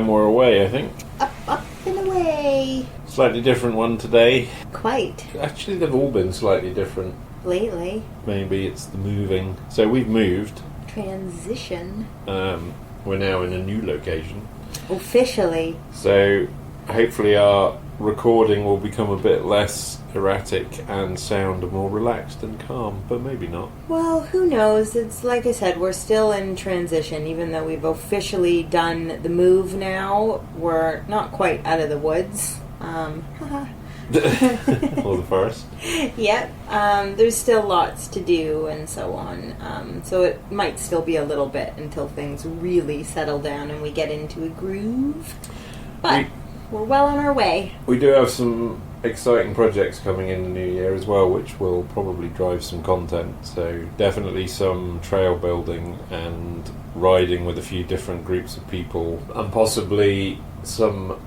and we're away, I think. Up and away. Slightly different one today. Quite. Actually, they've all been slightly different. Lately. Maybe it's the moving. So we've moved. Transition. We're now in a new location. Officially. So hopefully our recording will become a bit less erratic and sound more relaxed and calm, but maybe not. Well, who knows? It's like I said, we're still in transition. Even though we've officially done the move now, we're not quite out of the woods. Or the forest. Yep. There's still lots to do and so on. So it might still be a little bit until things really settle down and we get into a groove. But we're well on our way. We do have some exciting projects coming in the new year as well, which will probably drive some content. So definitely some trail building and riding with a few different groups of people, and possibly some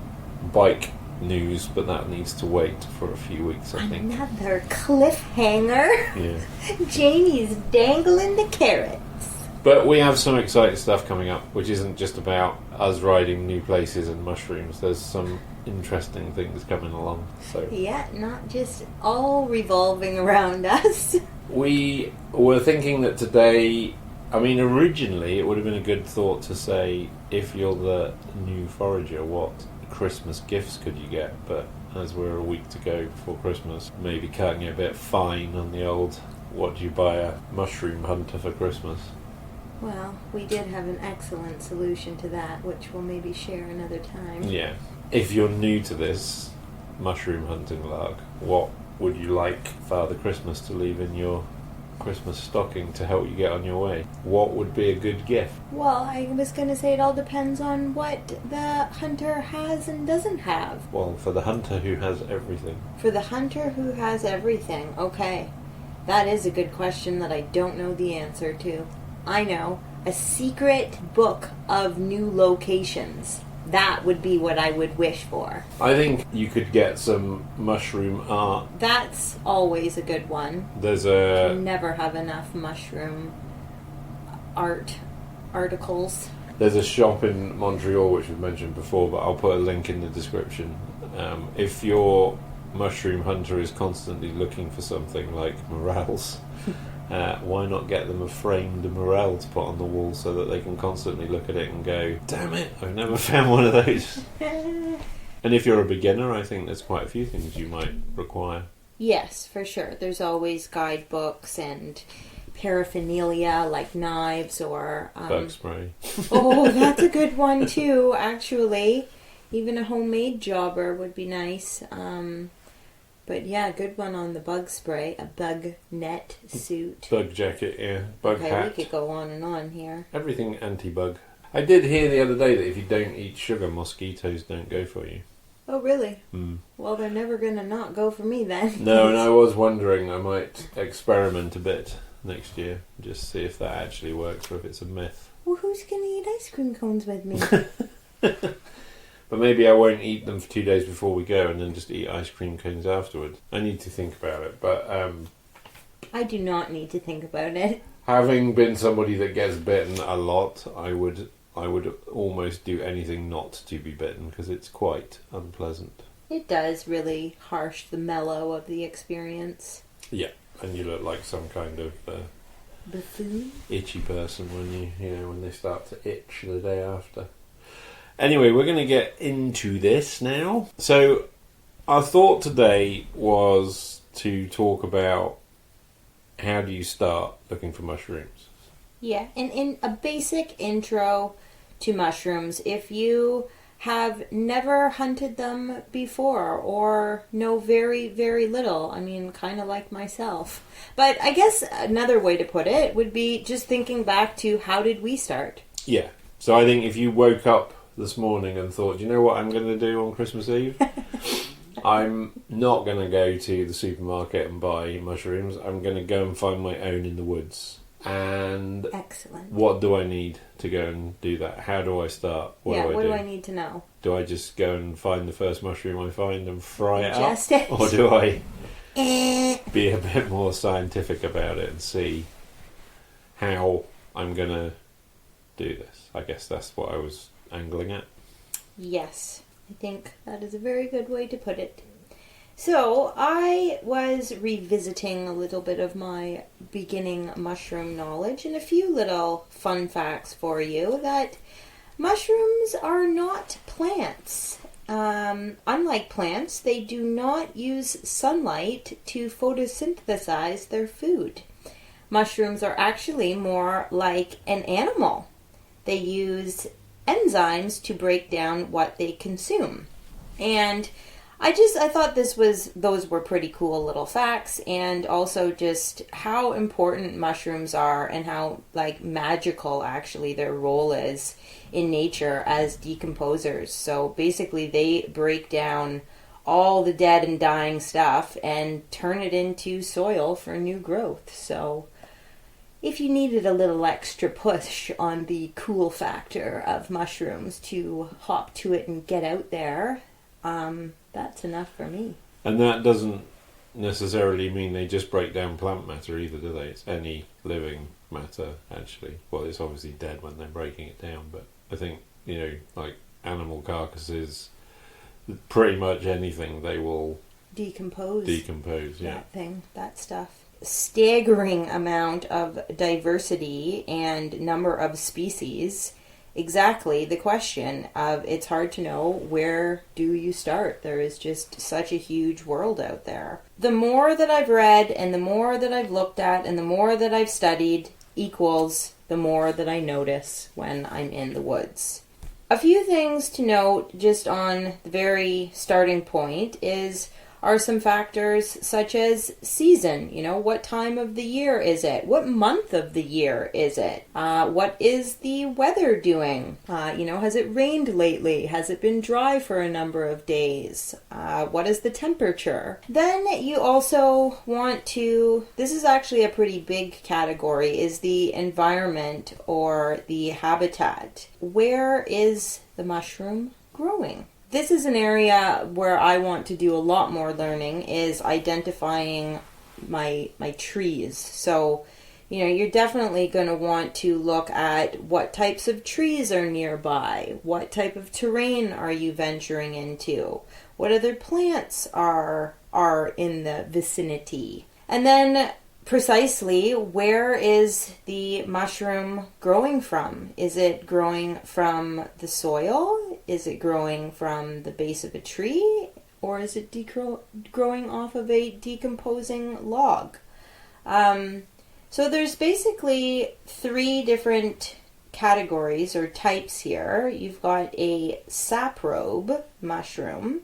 bike news, but that needs to wait for a few weeks, I think. Another cliffhanger. Yeah. Jamie's dangling the carrots. But we have some exciting stuff coming up, which isn't just about us riding new places and mushrooms. There's some interesting things coming along. So yeah, not just all revolving around us. We were thinking that today, I mean, originally it would have been a good thought to say, if you're the new forager, what Christmas gifts could you get? But as we're a week to go before Christmas, maybe cutting it a bit fine on the old, what do you buy a mushroom hunter for Christmas? Well, we did have an excellent solution to that, which we'll maybe share another time. Yeah. If you're new to this mushroom hunting lark, what would you like Father Christmas to leave in your Christmas stocking to help you get on your way? What would be a good gift? Well, I was going to say it all depends on what the hunter has and doesn't have. Well, for the hunter who has everything. For the hunter who has everything, okay. That is a good question that I don't know the answer to. I know. A secret book of new locations. That would be what I would wish for. I think you could get some mushroom art. That's always a good one. There's You never have enough mushroom articles. There's a shop in Montreal which we've mentioned before, but I'll put a link in the description. If your mushroom hunter is constantly looking for something like morels, why not get them a framed morel to put on the wall so that they can constantly look at it and go, damn it, I've never found one of those. And if you're a beginner, I think there's quite a few things you might require. Yes, for sure. There's always guidebooks and paraphernalia like knives or... bug spray. Oh, that's a good one too, actually. Even a homemade jobber would be nice. But yeah, good one on the bug spray. A bug net suit. Bug jacket, yeah. Bug hat. We could go on and on here. Everything anti-bug. I did hear the other day that if you don't eat sugar, mosquitoes don't go for you. Oh, really? Mm. Well, they're never going to not go for me then. No, and I was wondering, I might experiment a bit next year. Just see if that actually works or if it's a myth. Well, who's going to eat ice cream cones with me? But maybe I won't eat them for 2 days before we go and then just eat ice cream cones afterwards. I need to think about it, but... I do not need to think about it. Having been somebody that gets bitten a lot, I would almost do anything not to be bitten because it's quite unpleasant. It does really harsh the mellow of the experience. Yeah, and you look like some kind of buffoon, itchy person when they start to itch the day after. Anyway, we're going to get into this now. So, our thought today was to talk about how do you start looking for mushrooms. Yeah, and in a basic intro to mushrooms, if you have never hunted them before or know very, very little, I mean, kind of like myself. But I guess another way to put it would be just thinking back to how did we start? Yeah, so I think if you woke up this morning and thought, you know what I'm going to do on Christmas Eve? I'm not going to go to the supermarket and buy mushrooms. I'm going to go and find my own in the woods. And excellent. What do I need to go and do that? How do I start? What do I need to know? Do I just go and find the first mushroom I find and fry it Ingest up? it? Or do I be a bit more scientific about it and see how I'm going to do this? I guess that's what I was angling at. Yes, I think that is a very good way to put it. So, I was revisiting a little bit of my beginning mushroom knowledge and a few little fun facts for you that mushrooms are not plants. Unlike plants, they do not use sunlight to photosynthesize their food. Mushrooms are actually more like an animal. They use enzymes to break down what they consume. And I thought those were pretty cool little facts, and also just how important mushrooms are and how magical actually their role is in nature as decomposers. So basically they break down all the dead and dying stuff and turn it into soil for new growth. So if you needed a little extra push on the cool factor of mushrooms to hop to it and get out there, that's enough for me. And that doesn't necessarily mean they just break down plant matter either, do they? It's any living matter, actually. Well, it's obviously dead when they're breaking it down, but I think, like animal carcasses, pretty much anything they will decompose, yeah. That stuff. Staggering amount of diversity and number of species. Exactly the question of it's hard to know where do you start. There is just such a huge world out there. The more that I've read and the more that I've looked at and the more that I've studied equals the more that I notice when I'm in the woods. A few things to note just on the very starting point are some factors such as season. What time of the year is it? What month of the year is it? What is the weather doing? Has it rained lately? Has it been dry for a number of days? What is the temperature? Then you also want to, this is actually a pretty big category, is the environment or the habitat. Where is the mushroom growing? This is an area where I want to do a lot more learning, is identifying my trees. So, you're definitely going to want to look at what types of trees are nearby, what type of terrain are you venturing into, what other plants are in the vicinity. And then precisely, where is the mushroom growing from? Is it growing from the soil? Is it growing from the base of a tree? Or is it growing off of a decomposing log? So there's basically 3 different categories or types here. You've got a saprobe mushroom,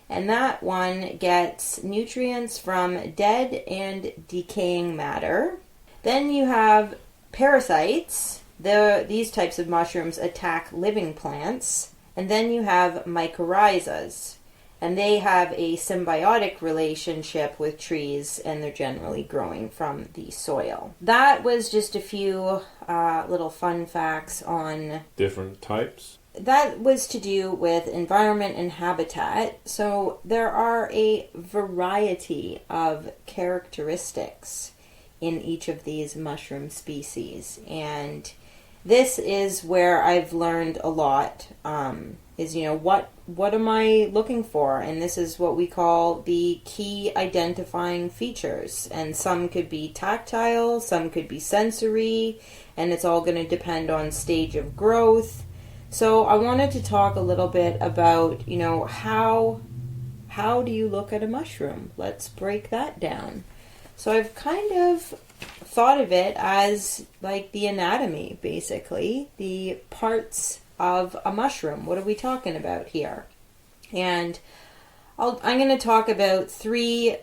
and that one gets nutrients from dead and decaying matter. Then you have parasites. These types of mushrooms attack living plants. And then you have mycorrhizas. And they have a symbiotic relationship with trees, and they're generally growing from the soil. That was just a few little fun facts on different types. That was to do with environment and habitat. So there are a variety of characteristics in each of these mushroom species. And this is where I've learned a lot, is, what am I looking for? And this is what we call the key identifying features. And some could be tactile, some could be sensory, and it's all going to depend on stage of growth. So I wanted to talk a little bit about, how do you look at a mushroom? Let's break that down. So I've kind of thought of it as like the anatomy, basically, the parts of a mushroom. What are we talking about here? And I'm going to talk about three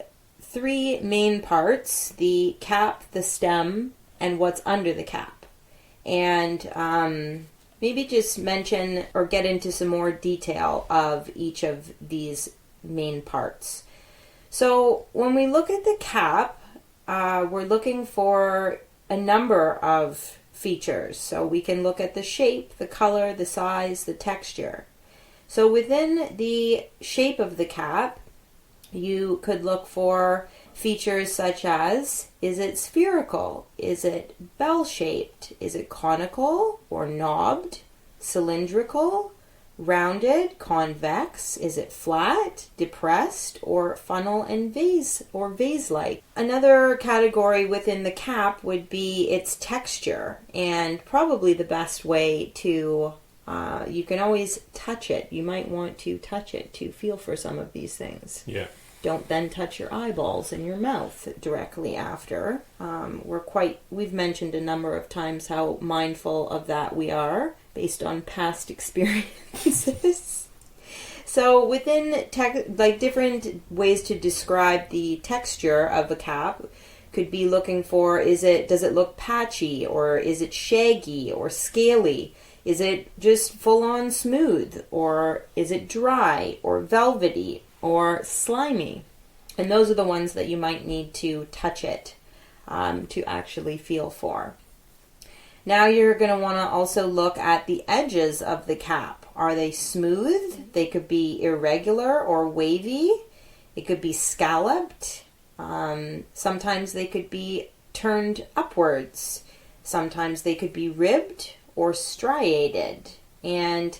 main parts: the cap, the stem, and what's under the cap. And maybe just mention or get into some more detail of each of these main parts. So when we look at the cap, we're looking for a number of features. So we can look at the shape, the color, the size, the texture. So within the shape of the cap, you could look for features such as, is it spherical? Is it bell-shaped? Is it conical or knobbed? Cylindrical? rounded, convex? Is it flat, depressed, or funnel and vase or vase-like? Another category within the cap would be its texture, and probably the best way to you can always touch it. You might want to touch it to feel for some of these things. Yeah. Don't then touch your eyeballs and your mouth directly after. We've mentioned a number of times how mindful of that we are based on past experiences. So within different ways to describe the texture of a cap could be looking for, does it look patchy, or is it shaggy or scaly? Is it just full on smooth, or is it dry or velvety or slimy? And those are the ones that you might need to touch it to actually feel for. Now you're going to want to also look at the edges of the cap. Are they smooth? They could be irregular or wavy. It could be scalloped. Sometimes they could be turned upwards. Sometimes they could be ribbed or striated. And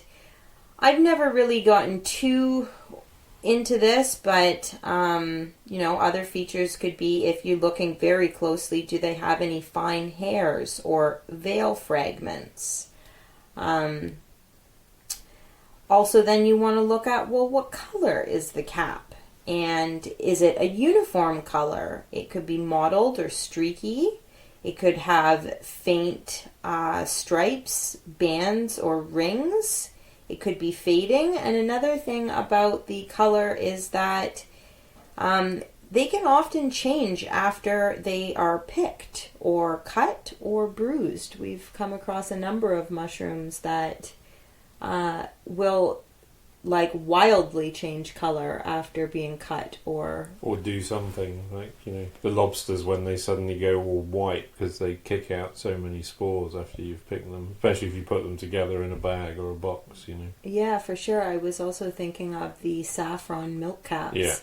I've never really gotten too into this, but other features could be, if you're looking very closely, do they have any fine hairs or veil fragments? Also, then you want to look at, well, what color is the cap? And is it a uniform color? It could be mottled or streaky. It could have faint stripes, bands, or rings. It could be fading. And another thing about the color is that they can often change after they are picked or cut or bruised. We've come across a number of mushrooms that will wildly change color after being cut or do something like, the lobsters when they suddenly go all white because they kick out so many spores after you've picked them, especially if you put them together in a bag or a box. Yeah, for sure. I was also thinking of the saffron milk caps. Yeah.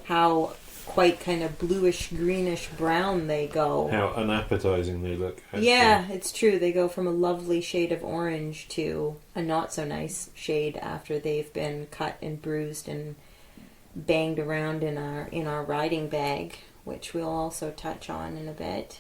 How quite kind of bluish, greenish brown they go. How unappetizing they look. Actually. Yeah, it's true. They go from a lovely shade of orange to a not so nice shade after they've been cut and bruised and banged around in our riding bag, which we'll also touch on in a bit.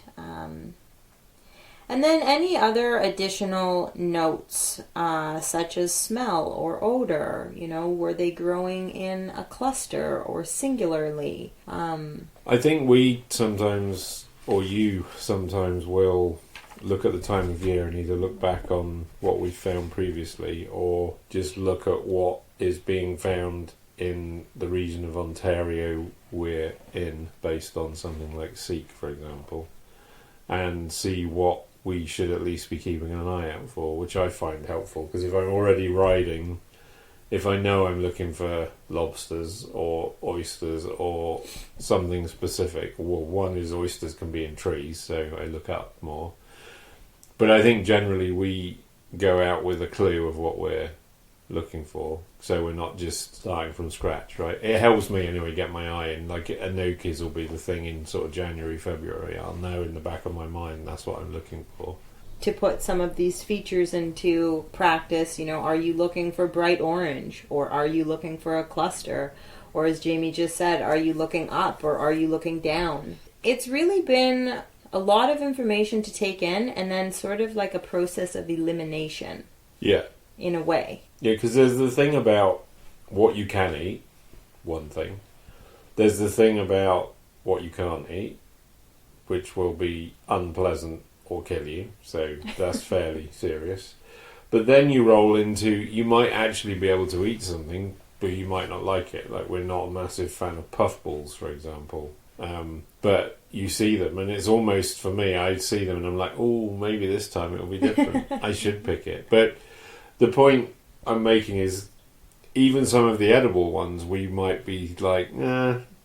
And then any other additional notes, such as smell or odor, were they growing in a cluster or singularly? I think we sometimes, or you sometimes, will look at the time of year and either look back on what we found previously or just look at what is being found in the region of Ontario we're in, based on something like Seek, for example, and see what we should at least be keeping an eye out for, which I find helpful, because if I'm already riding, if I know I'm looking for lobsters or oysters or something specific, well, one is oysters can be in trees, so I look up more. But I think generally we go out with a clue of what we're looking for, so we're not just starting from scratch, right? It helps me anyway get my eye in. Like Anoki's will be the thing in sort of January, February. I'll know in the back of my mind that's what I'm looking for. To put some of these features into practice, are you looking for bright orange, or are you looking for a cluster? Or as Jamie just said, are you looking up or are you looking down? It's really been a lot of information to take in, and then sort of like a process of elimination. Yeah. In a way. Yeah, because there's the thing about what you can eat, one thing. There's the thing about what you can't eat, which will be unpleasant or kill you, so that's fairly serious. But then you roll into, you might actually be able to eat something, but you might not like it. Like, we're not a massive fan of puffballs, for example. But you see them, and it's almost, for me, I see them and I'm like, oh, maybe this time it'll be different. I should pick it. But the point I'm making is, even some of the edible ones, we might be like,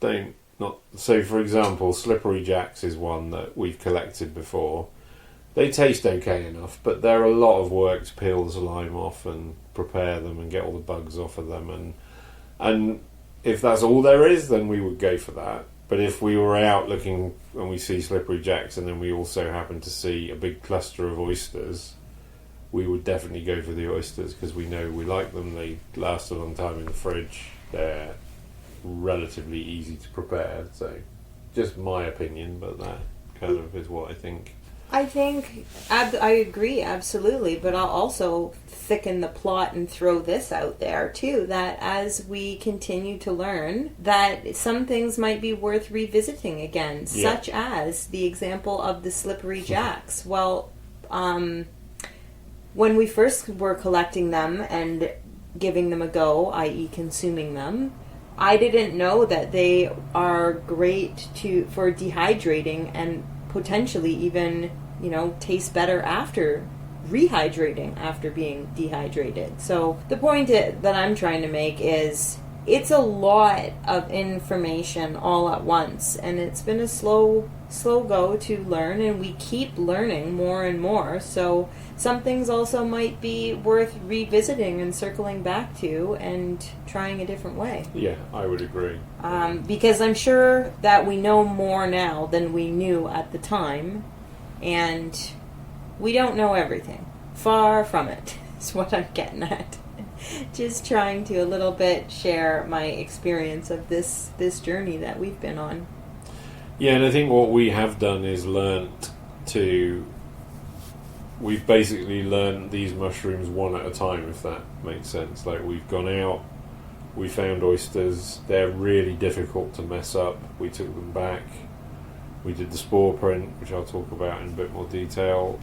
don't. Not. So, for example, Slippery Jacks is one that we've collected before. They taste okay enough, but they're a lot of work to peel the lime off and prepare them and get all the bugs off of them. And if that's all there is, then we would go for that. But if we were out looking and we see Slippery Jacks and then we also happen to see a big cluster of oysters, we would definitely go for the oysters because we know we like them. They last a long time in the fridge. They're relatively easy to prepare. So, just my opinion, but that kind of is what I think. I think I agree absolutely, but I'll also thicken the plot and throw this out there too, that as we continue to learn, that some things might be worth revisiting again, such as the example of the slippery jacks. Well, when we first were collecting them and giving them a go, i.e. consuming them, I didn't know that they are great for dehydrating and potentially even, taste better after rehydrating after being dehydrated. So the point that I'm trying to make is it's a lot of information all at once, and it's been a slow go to learn, and we keep learning more and more. So some things also might be worth revisiting and circling back to and trying a different way. Yeah, I would agree. Because I'm sure that we know more now than we knew at the time, and we don't know everything. Far from it, is what I'm getting at. Just trying to a little bit share my experience of this journey that we've been on. Yeah, and I think what we have done is we've basically learned these mushrooms one at a time, if that makes sense. Like, we've gone out, we found oysters, they're really difficult to mess up, we took them back, we did the spore print, which I'll talk about in a bit more detail.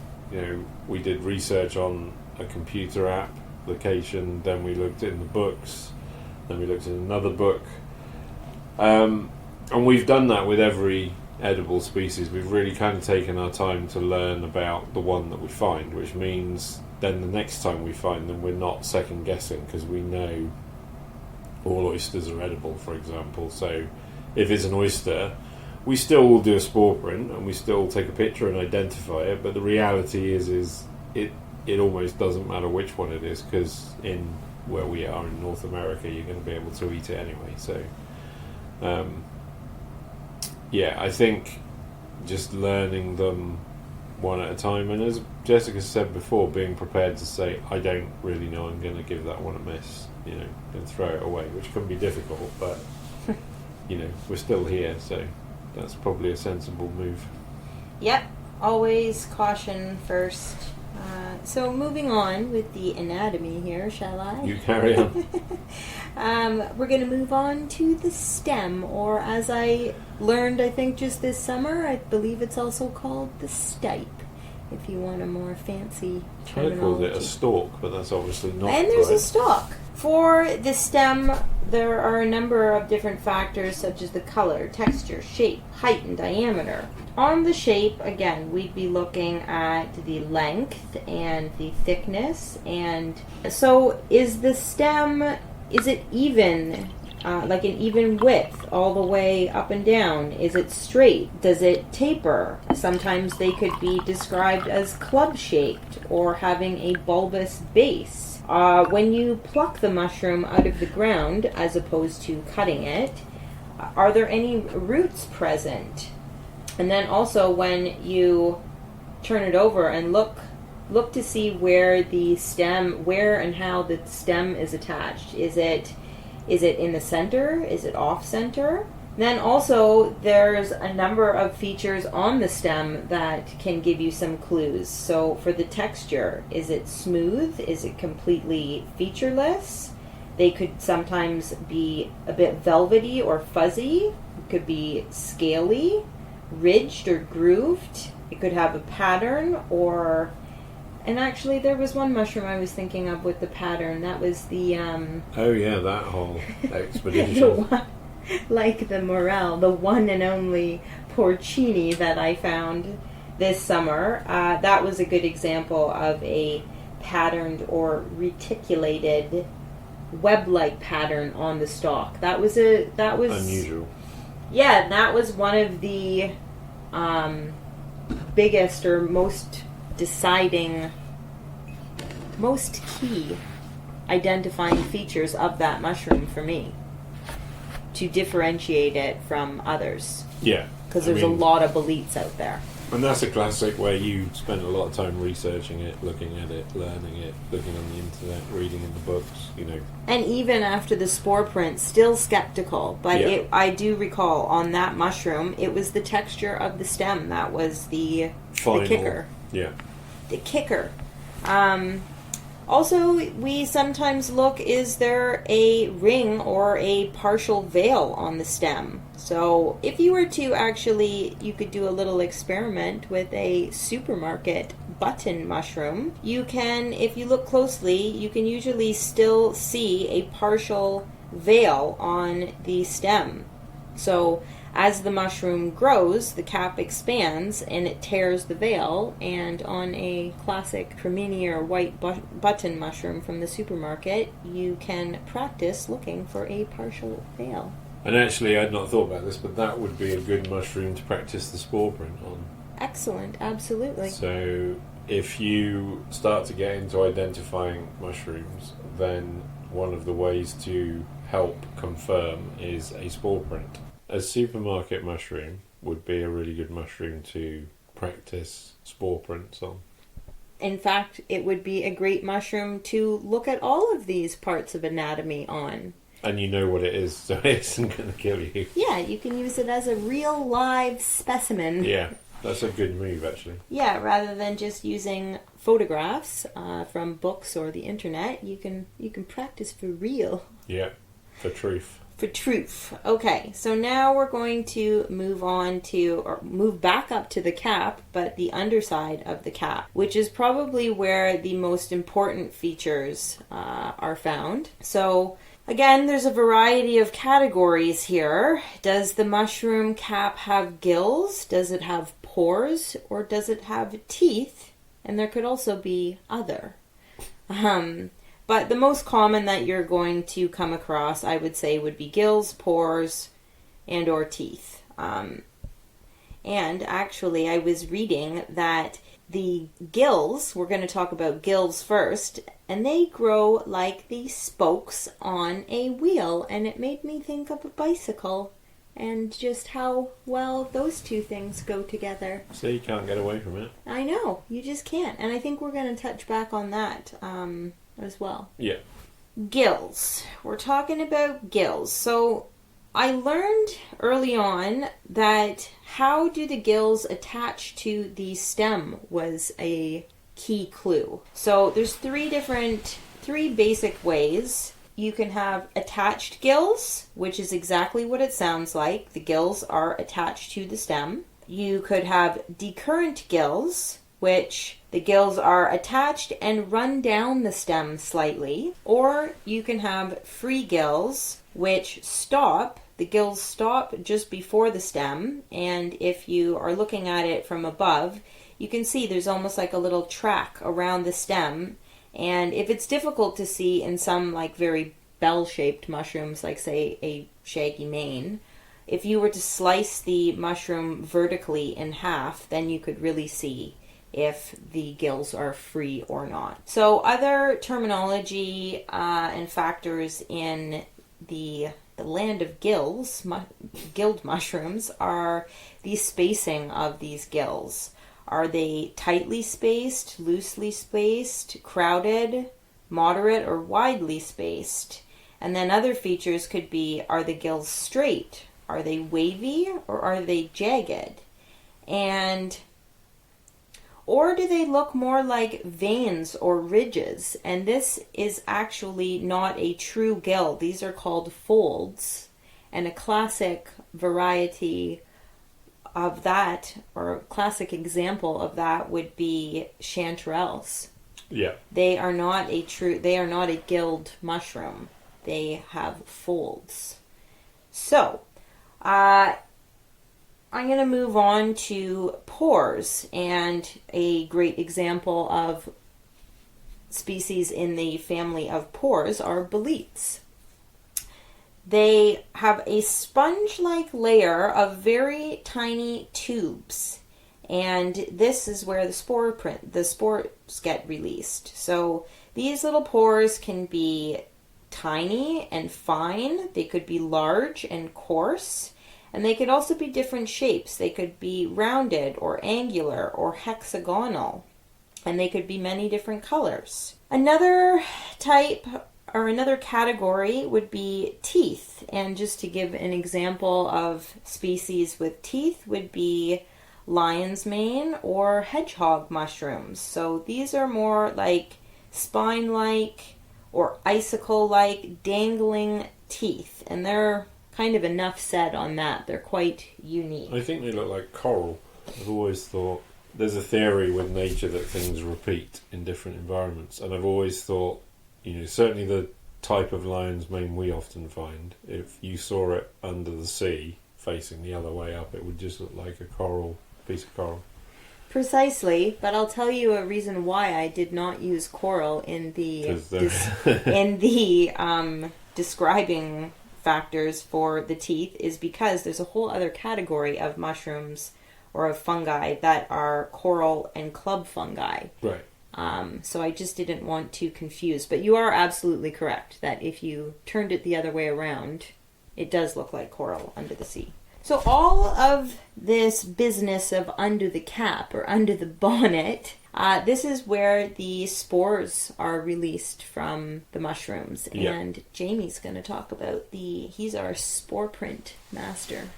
We did research on a computer app location, then we looked in the books, then we looked in another book, and we've done that with every edible species. We've really kind of taken our time to learn about the one that we find, which means then the next time we find them, we're not second guessing, because we know all oysters are edible, for example. So if it's an oyster, we still will do a spore print and we still take a picture and identify it, but the reality is it almost doesn't matter which one it is, because in where we are in North America, you're going to be able to eat it anyway. So I think just learning them one at a time, and as Jessica said before, being prepared to say, I don't really know, I'm going to give that one a miss, and throw it away, which can be difficult, but we're still here, so that's probably a sensible move. Yep, always caution first. So moving on with the anatomy here, shall I? You carry on. We're going to move on to the stem, or as I learned, I think just this summer, I believe it's also called the stipe, if you want a more fancy terminology. I called it a stalk, but that's obviously not. And there's a stalk. For the stem, there are a number of different factors, such as the color, texture, shape, height, and diameter. On the shape, again, we'd be looking at the length and the thickness. And so is the stem, is it even, like an even width all the way up and down? Is it straight? Does it taper? Sometimes they could be described as club-shaped or having a bulbous base. When you pluck the mushroom out of the ground, as opposed to cutting it, are there any roots present? And then also when you turn it over and look to see where and how the stem is attached. Is it in the center? Is it off center? Then also there's a number of features on the stem that can give you some clues. So for the texture, is it smooth? Is it completely featureless? They could sometimes be a bit velvety or fuzzy. It could be scaly, ridged or grooved. It could have a pattern, and actually there was one mushroom I was thinking of with the pattern. That was the that whole expedition. Like the morel, the one and only porcini that I found this summer. That was a good example of a patterned or reticulated web-like pattern on the stalk. That was unusual. Yeah, that was one of the biggest or most key identifying features of that mushroom for me. to differentiate it from others. Yeah. Because there's a lot of boletes out there. And that's a classic where you spend a lot of time researching it, looking at it, learning it, looking on the internet, reading in the books, And even after the spore print, still skeptical. But I do recall on that mushroom, it was the texture of the stem that was the kicker. Yeah. The kicker. Also, we sometimes look, is there a ring or a partial veil on the stem? So if you were to actually, you could do a little experiment with a supermarket button mushroom. You can, if you look closely, you can usually still see a partial veil on the stem. So as the mushroom grows, the cap expands and it tears the veil, and on a classic Premier white button mushroom from the supermarket, you can practice looking for a partial veil. And actually, I'd not thought about this, but that would be a good mushroom to practice the spore print on. Excellent, absolutely. So if you start to get into identifying mushrooms, then one of the ways to help confirm is a spore print. A supermarket mushroom would be a really good mushroom to practice spore prints on. In fact, it would be a great mushroom to look at all of these parts of anatomy on. And you know what it is, so it isn't going to kill you. Yeah, you can use it as a real live specimen. Yeah, that's a good move, actually. Yeah, rather than just using photographs from books or the internet, you can practice for real. Yeah, for truth. For truth. Okay, so now we're going to move back up to the cap, but the underside of the cap, which is probably where the most important features are found. So again, there's a variety of categories here. Does the mushroom cap have gills? Does it have pores? Or does it have teeth? And there could also be other. But the most common that you're going to come across, I would say, would be gills, pores, and or teeth. And actually, I was reading that the gills, we're going to talk about gills first, and they grow like the spokes on a wheel. And it made me think of a bicycle and just how well those two things go together. So you can't get away from it. I know, you just can't. And I think we're going to touch back on that as well. Yeah. Gills. We're talking about gills. So I learned early on that how do the gills attach to the stem was a key clue. So there's three basic ways. You can have attached gills, which is exactly what it sounds like. The gills are attached to the stem. You could have decurrent gills, which the gills are attached and run down the stem slightly. Or you can have free gills, which stop. The gills stop just before the stem, and if you are looking at it from above, you can see there's almost like a little track around the stem. And if it's difficult to see in some like very bell-shaped mushrooms, like say a shaggy mane, if you were to slice the mushroom vertically in half, then you could really see if the gills are free or not. So other terminology and factors in the land of gills, gilled mushrooms, are the spacing of these gills. Are they tightly spaced, loosely spaced, crowded, moderate, or widely spaced? And then other features could be, are the gills straight? Are they wavy or are they jagged? Or do they look more like veins or ridges? And this is actually not a true gill. These are called folds. And a classic variety of that, or a classic example of that, would be chanterelles. Yeah. They are not a gilled mushroom. They have folds. So, I'm going to move on to pores, and a great example of species in the family of pores are boletes. They have a sponge-like layer of very tiny tubes, and this is where the spores get released. So these little pores can be tiny and fine. They could be large and coarse. And they could also be different shapes. They could be rounded or angular or hexagonal. And they could be many different colors. Another type or another category would be teeth. And just to give an example of species with teeth would be lion's mane or hedgehog mushrooms. So these are more like spine-like or icicle-like dangling teeth. And they're kind of enough said on that. They're quite unique. I think they look like coral. I've always thought there's a theory with nature that things repeat in different environments, and I've always thought, certainly the type of lion's mane we often find, if you saw it under the sea facing the other way up, it would just look like a piece of coral. Precisely, but I'll tell you a reason why I did not use coral in the describing factors for the teeth is because there's a whole other category of mushrooms or of fungi that are coral and club fungi. Right. So I just didn't want to confuse. But you are absolutely correct that if you turned it the other way around, it does look like coral under the sea. So all of this business of under the cap or under the bonnet, this is where the spores are released from the mushrooms. Yeah. And Jamie's going to talk about he's our spore print master.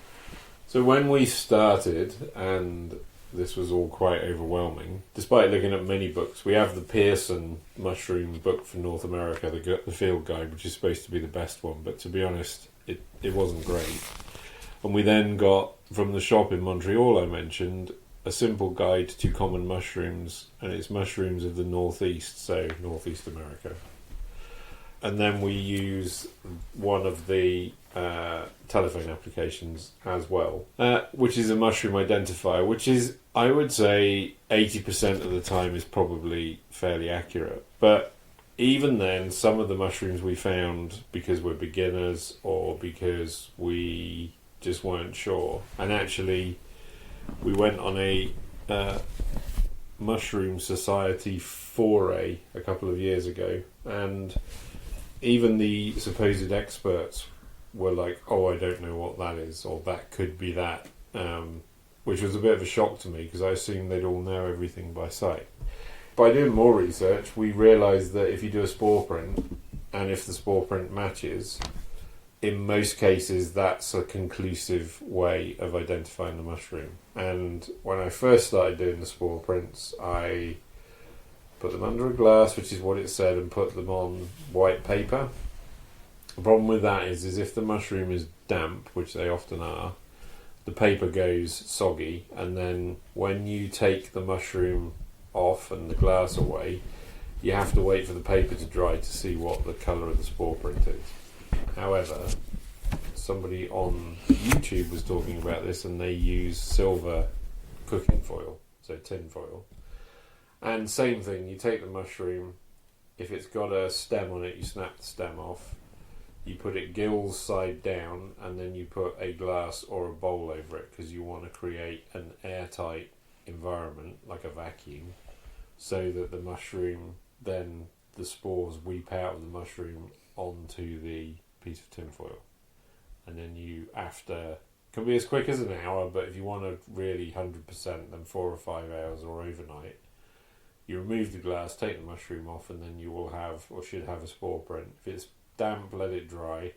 So when we started, and this was all quite overwhelming, despite looking at many books, we have the Pearson mushroom book for North America, the field guide, which is supposed to be the best one, but to be honest, it wasn't great. And we then got, from the shop in Montreal I mentioned, a simple guide to common mushrooms, and it's mushrooms of the Northeast, so Northeast America. And then we use one of the telephone applications as well, which is a mushroom identifier, which is, I would say, 80% of the time is probably fairly accurate. But even then, some of the mushrooms we found, because we're beginners or because we just weren't sure, and actually we went on a mushroom society foray a couple of years ago, and even the supposed experts were like, oh, I don't know what that is, or that could be that, which was a bit of a shock to me because I assumed they'd all know everything by sight. By doing more research, we realised that if you do a spore print, and if the spore print matches, in most cases that's a conclusive way of identifying the mushroom. And when I first started doing the spore prints, I put them under a glass, which is what it said, and put them on white paper. The problem with that is if the mushroom is damp, which they often are, the paper goes soggy, and then when you take the mushroom off and the glass away, you have to wait for the paper to dry to see what the colour of the spore print is. However, somebody on YouTube was talking about this, and they use silver cooking foil, so tin foil. And same thing, you take the mushroom, if it's got a stem on it, you snap the stem off, you put it gills side down, and then you put a glass or a bowl over it, because you want to create an airtight environment, like a vacuum, so that the mushroom, then the spores weep out of the mushroom onto the piece of tin foil. And then you, after, can be as quick as an hour, but if you want to really 100%, then 4 or 5 hours or overnight, you remove the glass, take the mushroom off, and then you will have, or should have, a spore print. If it's damp, let it dry,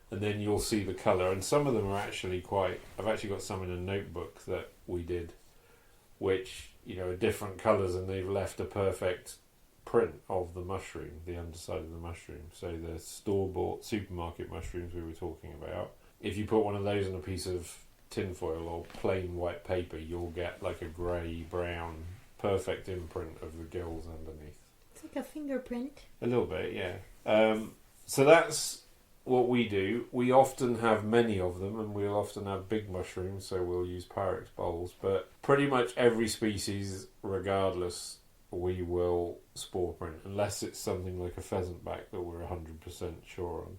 and then you'll see the colour. And some of them are actually quite, I've actually got some in a notebook that we did, which, are different colours, and they've left a perfect print of the mushroom, the underside of the mushroom. So the store-bought supermarket mushrooms we were talking about, if you put one of those on a piece of tin foil or plain white paper, you'll get like a grey brown perfect imprint of the gills underneath. It's like a fingerprint. A little bit, yeah. So that's what we do. We often have many of them, and we'll often have big mushrooms, so we'll use Pyrex bowls, but pretty much every species, regardless, we will spore print, unless it's something like a pheasant back that we're 100% sure on,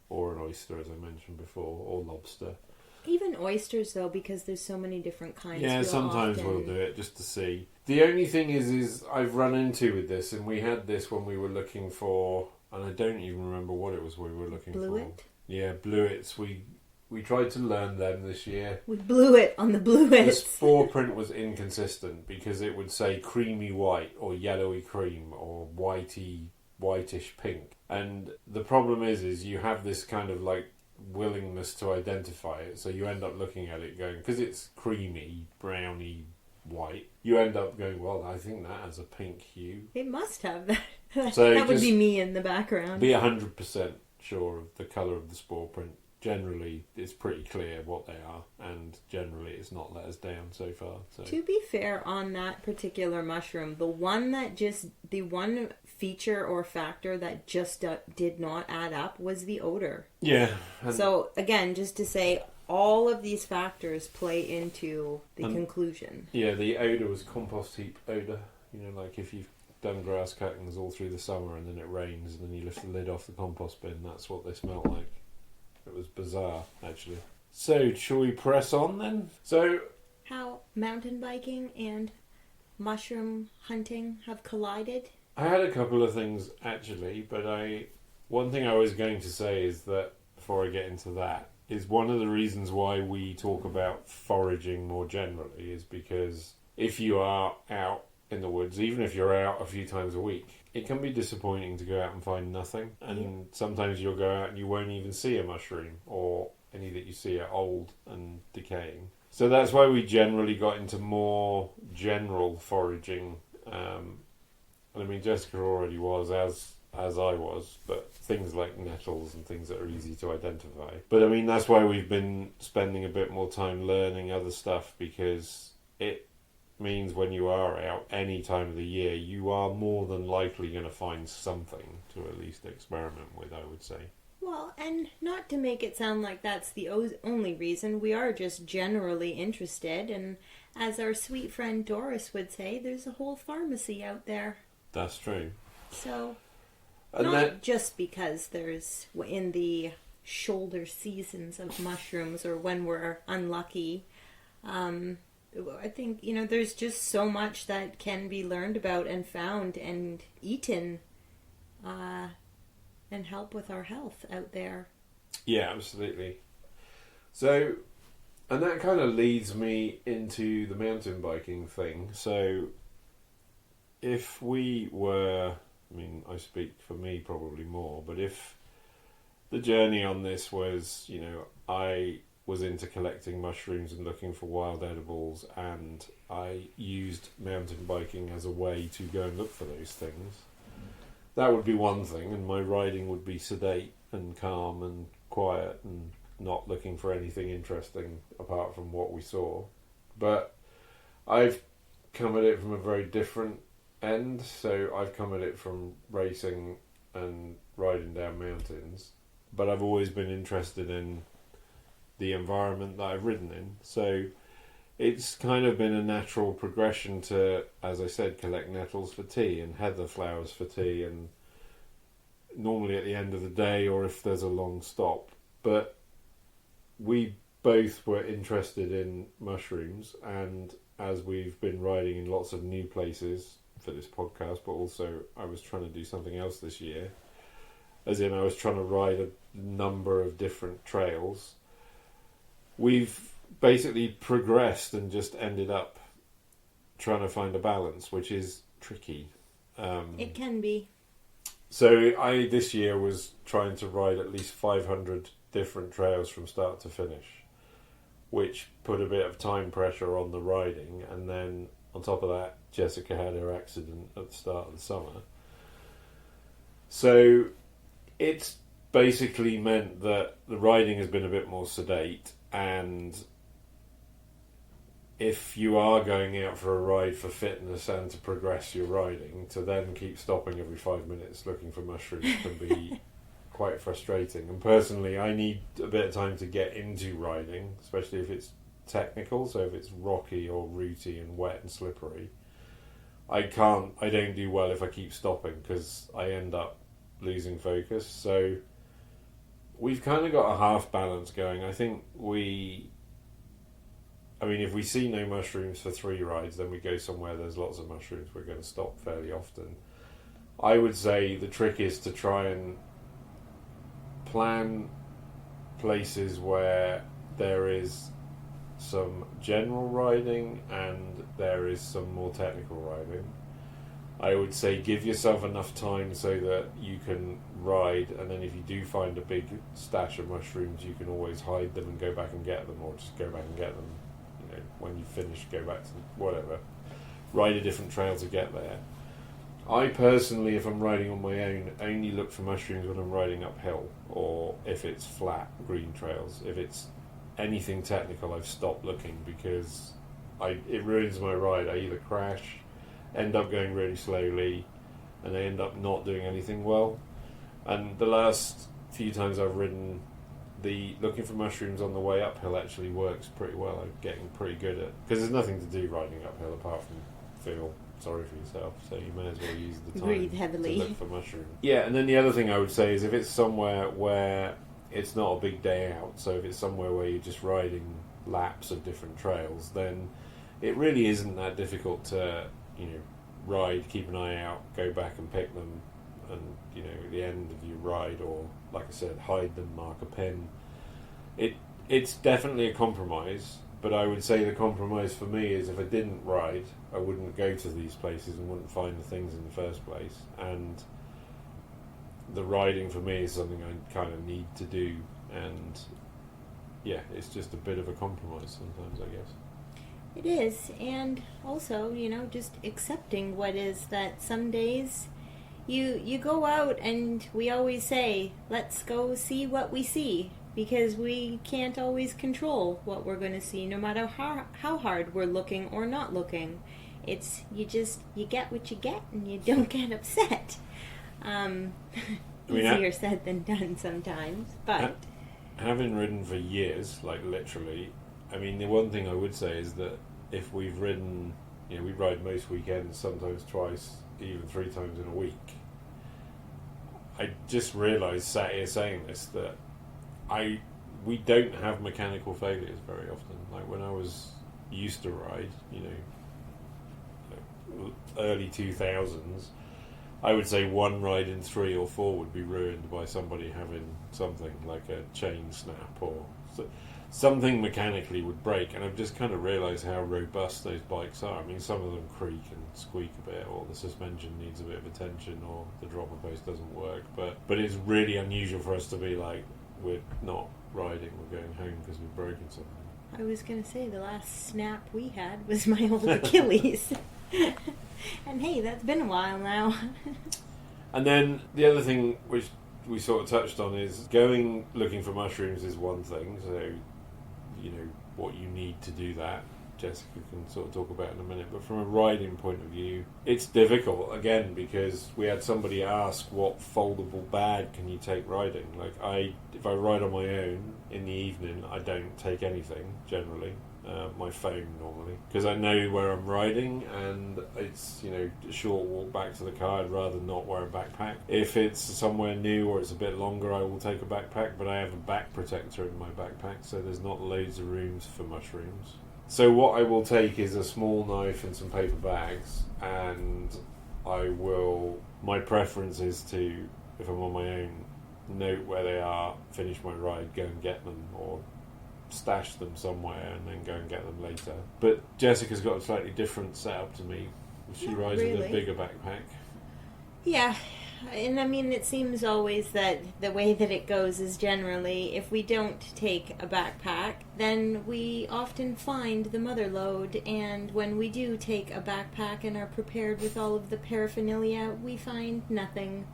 or an oyster, as I mentioned before, or lobster. Even oysters, though, because there's so many different kinds. Yeah, sometimes we'll do it just to see. The only thing is I've run into with this, and we had this when we were looking for and I don't even remember what it was we were looking for. Bluet? Yeah, bluets. We tried to learn them this year. We blew it on the The bluets. spore print was inconsistent because it would say creamy white or yellowy cream or whitish pink. And the problem is you have this kind of like willingness to identify it, so you end up looking at it going, because it's creamy, browny, white, you end up going, well, I think that has a pink hue. It must have that. So that would just be me in the background. Be 100% sure of the colour of the spore print. Generally, it's pretty clear what they are, and generally it's not let us down so far. So. To be fair, on that particular mushroom, the one feature or factor that just did not add up was the odor. Yeah. So again, just to say, all of these factors play into the conclusion. Yeah, the odour was compost heap odour. You know, like if you've done grass cuttings all through the summer and then it rains and then you lift the lid off the compost bin, that's what they smelt like. It was bizarre, actually. So, shall we press on then? So, how mountain biking and mushroom hunting have collided? I had a couple of things, actually, but one thing I was going to say is that, before I get into that, is one of the reasons why we talk about foraging more generally is because if you are out in the woods, even if you're out a few times a week, it can be disappointing to go out and find nothing. And sometimes you'll go out and you won't even see a mushroom, or any that you see are old and decaying. So that's why we generally got into more general foraging. And I mean, Jessica already was, as I was, but things like nettles and things that are easy to identify. But I mean, that's why we've been spending a bit more time learning other stuff, because it means when you are out any time of the year, you are more than likely going to find something to at least experiment with, I would say. Well, and not to make it sound like that's the only reason, we are just generally interested, and as our sweet friend Doris would say, there's a whole pharmacy out there. That's true. So, and not just because there's in the shoulder seasons of mushrooms or when we're unlucky, I think, there's just so much that can be learned about and found and eaten and help with our health out there. Yeah, absolutely. So, and that kind of leads me into the mountain biking thing. So, if we were, I mean, I speak for me probably more, but if the journey on this was, I was into collecting mushrooms and looking for wild edibles, and I used mountain biking as a way to go and look for those things, that would be one thing, and my riding would be sedate and calm and quiet and not looking for anything interesting apart from what we saw. But I've come at it from a very different end, so I've come at it from racing and riding down mountains, but I've always been interested in the environment that I've ridden in, so it's kind of been a natural progression to, as I said, collect nettles for tea and heather flowers for tea, and normally at the end of the day or if there's a long stop. But we both were interested in mushrooms, and as we've been riding in lots of new places for this podcast, but also I was trying to do something else this year, as in I was trying to ride a number of different trails. We've basically progressed and just ended up trying to find a balance, which is tricky. It can be. So I this year was trying to ride at least 500 different trails from start to finish, which put a bit of time pressure on the riding, and then on top of that, Jessica had her accident at the start of the summer. So it's basically meant that the riding has been a bit more sedate, and if you are going out for a ride for fitness and to progress your riding, to then keep stopping every 5 minutes looking for mushrooms can be quite frustrating. And personally, I need a bit of time to get into riding, especially if it's technical, so if it's rocky or rooty and wet and slippery. I don't do well if I keep stopping, because I end up losing focus. So we've kind of got a half balance going. I think if we see no mushrooms for 3 rides, then we go somewhere there's lots of mushrooms. We're going to stop fairly often. I would say the trick is to try and plan places where there is some general riding and there is some more technical riding. I would say give yourself enough time so that you can ride, and then if you do find a big stash of mushrooms, you can always hide them and go back and get them, or just go back and get them. You know, when you finish, go back to whatever. Ride a different trail to get there. I personally, if I'm riding on my own, only look for mushrooms when I'm riding uphill, or if it's flat green trails. If it's anything technical, I've stopped looking because it ruins my ride. I either crash, end up going really slowly, and I end up not doing anything well. And the last few times I've ridden, the looking for mushrooms on the way uphill actually works pretty well. I'm getting pretty good at, because there's nothing to do riding uphill apart from feel sorry for yourself, so you may as well use the time breathe heavily to look for mushrooms. Yeah, and then the other thing I would say is if it's somewhere where it's not a big day out, so if it's somewhere where you're just riding laps of different trails, then it really isn't that difficult to, ride, keep an eye out, go back and pick them, and, at the end of your ride, or, like I said, hide them, mark a pin. It's definitely a compromise, but I would say the compromise for me is if I didn't ride, I wouldn't go to these places and wouldn't find the things in the first place. And the riding for me is something I kind of need to do, and yeah, it's just a bit of a compromise sometimes, I guess. It is, and also, just accepting what is that some days you go out and we always say, let's go see what we see, because we can't always control what we're going to see, no matter how hard we're looking or not looking. It's, you get what you get and you don't get upset. Easier said than done sometimes, but... Having ridden for years, like literally, I mean, the one thing I would say is that if we've ridden, we ride most weekends, sometimes twice, even 3 times in a week. I just realised, sat here saying this, that we don't have mechanical failures very often. Like when I was used to ride, early 2000s, I would say 1 ride in 3 or 4 would be ruined by somebody having something like a chain snap or something mechanically would break. And I've just kind of realised how robust those bikes are. I mean, some of them creak and squeak a bit, or the suspension needs a bit of attention, or the dropper post doesn't work. But it's really unusual for us to be like, we're not riding, we're going home because we've broken something. I was going to say, the last snap we had was my old Achilles. And hey, that's been a while now. And then the other thing which we sort of touched on is looking for mushrooms is one thing, so what you need to do that, Jessica can sort of talk about in a minute. But from a riding point of view, it's difficult, again, because we had somebody ask what foldable bag can you take riding. Like, if I ride on my own in the evening, I don't take anything generally. My phone normally, because I know where I'm riding, and it's a short walk back to the car. I'd rather not wear a backpack. If it's somewhere new or it's a bit longer, I will take a backpack, but I have a back protector in my backpack, so there's not loads of rooms for mushrooms. So what I will take is a small knife and some paper bags, and my preference is to, if I'm on my own, note where they are, finish my ride, go and get them, or stash them somewhere and then go and get them later. But Jessica's got a slightly different setup to me. She rides with a bigger backpack. Yeah, and I mean, it seems always that the way that it goes is generally, if we don't take a backpack, then we often find the mother load, and when we do take a backpack and are prepared with all of the paraphernalia, we find nothing.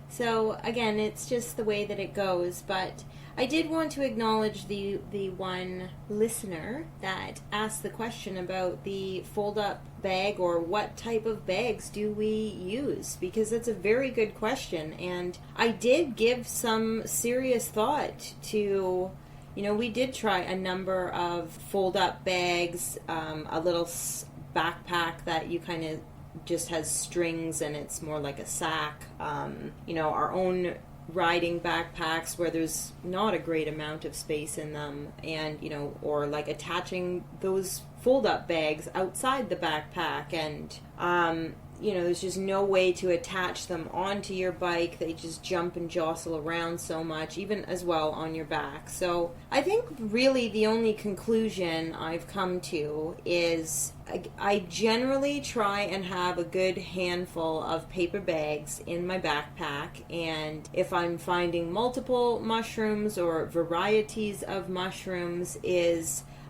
So again, it's just the way that it goes. But I did want to acknowledge the one listener that asked the question about the fold-up bag, or what type of bags do we use, because that's a very good question, and I did give some serious thought to, we did try a number of fold-up bags, a little backpack that you kind of just has strings and it's more like a sack, our own riding backpacks where there's not a great amount of space in them, and or like attaching those fold-up bags outside the backpack, and there's just no way to attach them onto your bike. They just jump and jostle around so much, even as well on your back. So I think really the only conclusion I've come to is I generally try and have a good handful of paper bags in my backpack, and if I'm finding multiple mushrooms or varieties of mushrooms,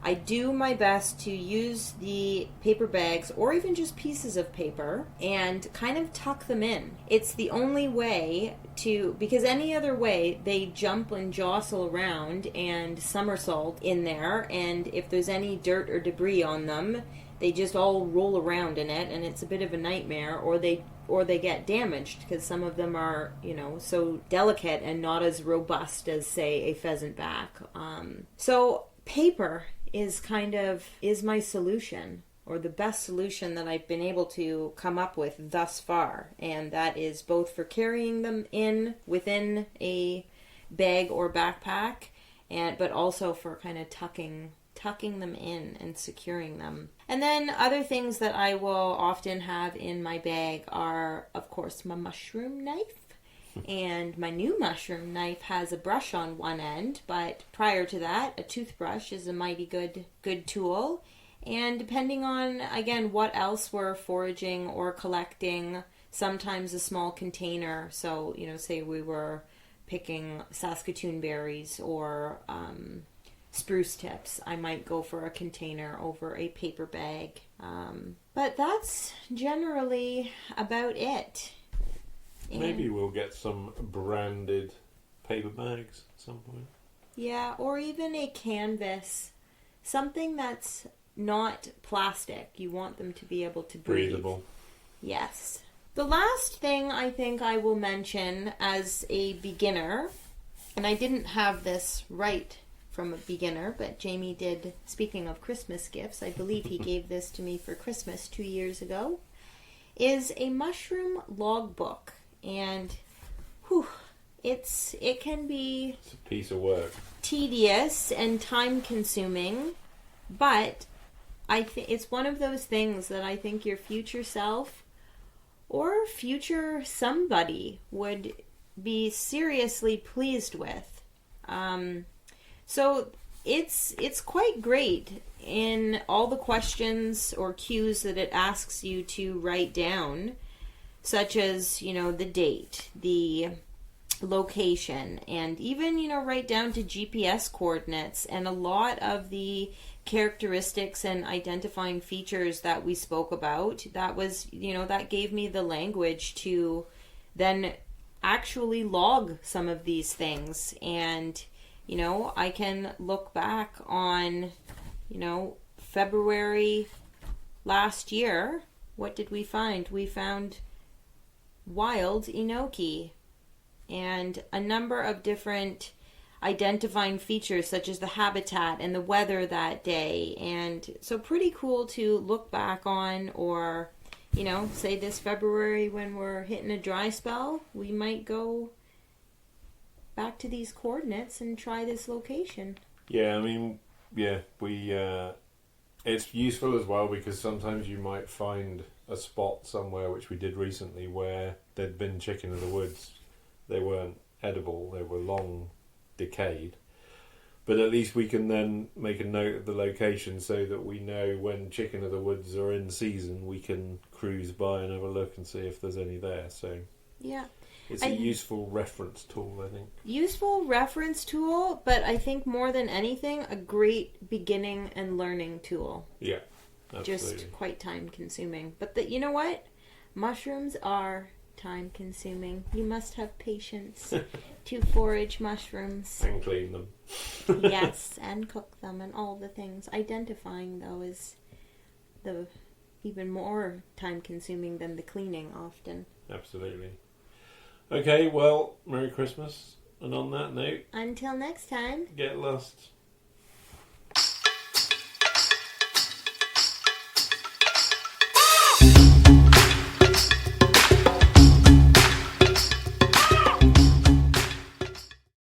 I do my best to use the paper bags or even just pieces of paper and kind of tuck them in. It's the only way because any other way they jump and jostle around and somersault in there, and if there's any dirt or debris on them, they just all roll around in it, and it's a bit of a nightmare, or they get damaged because some of them are, so delicate and not as robust as, say, a pheasant back. So paper is my solution, or the best solution that I've been able to come up with thus far, and that is both for carrying them in within a bag or backpack, but also for kind of tucking them in and securing them. And then other things that I will often have in my bag are, of course, my mushroom knife. And my new mushroom knife has a brush on one end, but prior to that, a toothbrush is a mighty good tool. And depending on, again, what else we're foraging or collecting, sometimes a small container. So, say we were picking Saskatoon berries or spruce tips, I might go for a container over a paper bag. But that's generally about it. Maybe we'll get some branded paper bags at some point. Yeah, or even a canvas. Something that's not plastic. You want them to be able to breathe. Breathable. Yes. The last thing I think I will mention as a beginner, and I didn't have this right from a beginner, but Jamie did, speaking of Christmas gifts, I believe he gave this to me for Christmas 2 years ago, is a mushroom logbook. And it can be, it's a piece of work, tedious and time consuming, but I think it's one of those things that I think your future self or future somebody would be seriously pleased with. So it's quite great in all the questions or cues that it asks you to write down, such as, the date, the location, and even, write down to GPS coordinates, and a lot of the characteristics and identifying features that we spoke about. That was, that gave me the language to then actually log some of these things. And, I can look back on, February last year. What did we find? We found wild enoki and a number of different identifying features, such as the habitat and the weather that day. And so pretty cool to look back on, or say this February when we're hitting a dry spell, we might go back to these coordinates and try this location. It's useful as well, because sometimes you might find a spot somewhere, which we did recently, where there'd been chicken of the woods. They weren't edible, they were long decayed. But at least we can then make a note of the location so that we know when chicken of the woods are in season, we can cruise by and have a look and see if there's any there. So yeah, it's a useful reference tool, I think. Useful reference tool, but I think more than anything, a great beginning and learning tool. Yeah, absolutely. Just quite time consuming. But you know what? Mushrooms are time consuming. You must have patience to forage mushrooms. And clean them. Yes, and cook them and all the things. Identifying, though, is the even more time consuming than the cleaning often. Absolutely. Okay, well, Merry Christmas. And on that note, until next time, get lost.